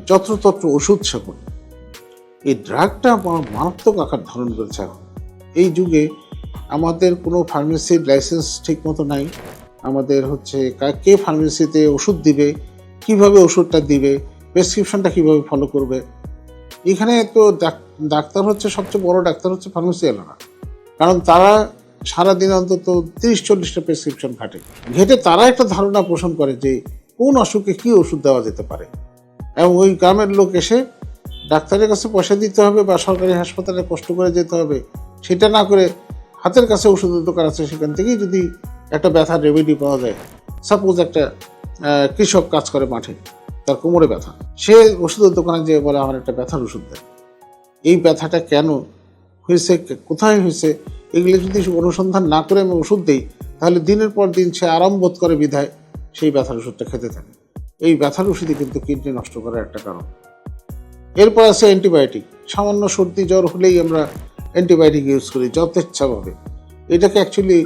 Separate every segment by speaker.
Speaker 1: যত্রতত্র ওষুধ সেবন, এই ড্রাগটা মারাত্মক আকার ধারণ করেছে এখন। এই যুগে আমাদের কোনো ফার্মেসির লাইসেন্স ঠিক মতো নাই। আমাদের কে ফার্মেসিতে ওষুধ দিবে, কিভাবে ওষুধটা দিবে, প্রেসক্রিপশনটা কিভাবে ফলো করবে। এখানে তো ডাক্তার সবচেয়ে বড় ডাক্তার ফার্মেসিওয়ালারা, কারণ তারা সারাদিন অন্তত 30-40টা প্রেসক্রিপশন ঘেটে তারা একটা ধারণা পোষণ করে যে কোন অসুখে কি ওষুধ দেওয়া যেতে পারে। এবং ওই গ্রামের লোক এসে ডাক্তারের কাছে পয়সা দিতে হবে বা সরকারি হাসপাতালে কষ্ট করে যেতে হবে, সেটা না করে হাতের কাছে ওষুধের দোকান আছে, সেখান থেকেই যদি একটা ব্যথার রেমেডি পাওয়া যায়। সাপোজ একটা কৃষক কাজ করে মাঠে, তার কোমরে ব্যথা, সে ওষুধের দোকানে যেয়ে বলে আমার একটা ব্যথার ওষুধ দেয়। এই ব্যথাটা কেন হয়েছে, কোথায় হয়েছে, এগুলো যদি অনুসন্ধান না করে আমি ওষুধ দিই, তাহলে দিনের পর দিন সে আরাম বোধ করে বিধায় সেই ব্যথার ওষুধটা খেতে থাকে। এই ব্যথার ওষুধই কিন্তু কিডনি নষ্ট করার একটা কারণ। এরপর আছে অ্যান্টিবায়োটিক। সামান্য সর্দি জ্বর হলেই আমরা অ্যান্টিবায়োটিক ইউজ করি যথেচ্ছাভাবে। এটাকে অ্যাকচুয়ালি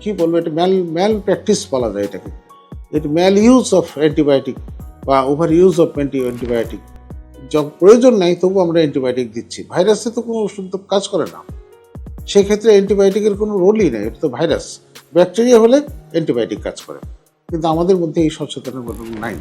Speaker 1: কী বলবো, এটা ম্যাল প্র্যাকটিস বলা যায় এটাকে। এটা ম্যাল ইউজ অফ অ্যান্টিবায়োটিক বা ওভার ইউজ অফ অ্যান্টিবায়োটিক। প্রয়োজন নাই তবু আমরা অ্যান্টিবায়োটিক দিচ্ছি। ভাইরাসে তো কোনো ওষুধ তো কাজ করে না, সেক্ষেত্রে অ্যান্টিবায়োটিকের কোনো রোলই নেই। এটা তো ভাইরাস। ব্যাকটেরিয়া হলে অ্যান্টিবায়োটিক কাজ করে, কিন্তু আমাদের মধ্যে এই সচেতনতা নাই।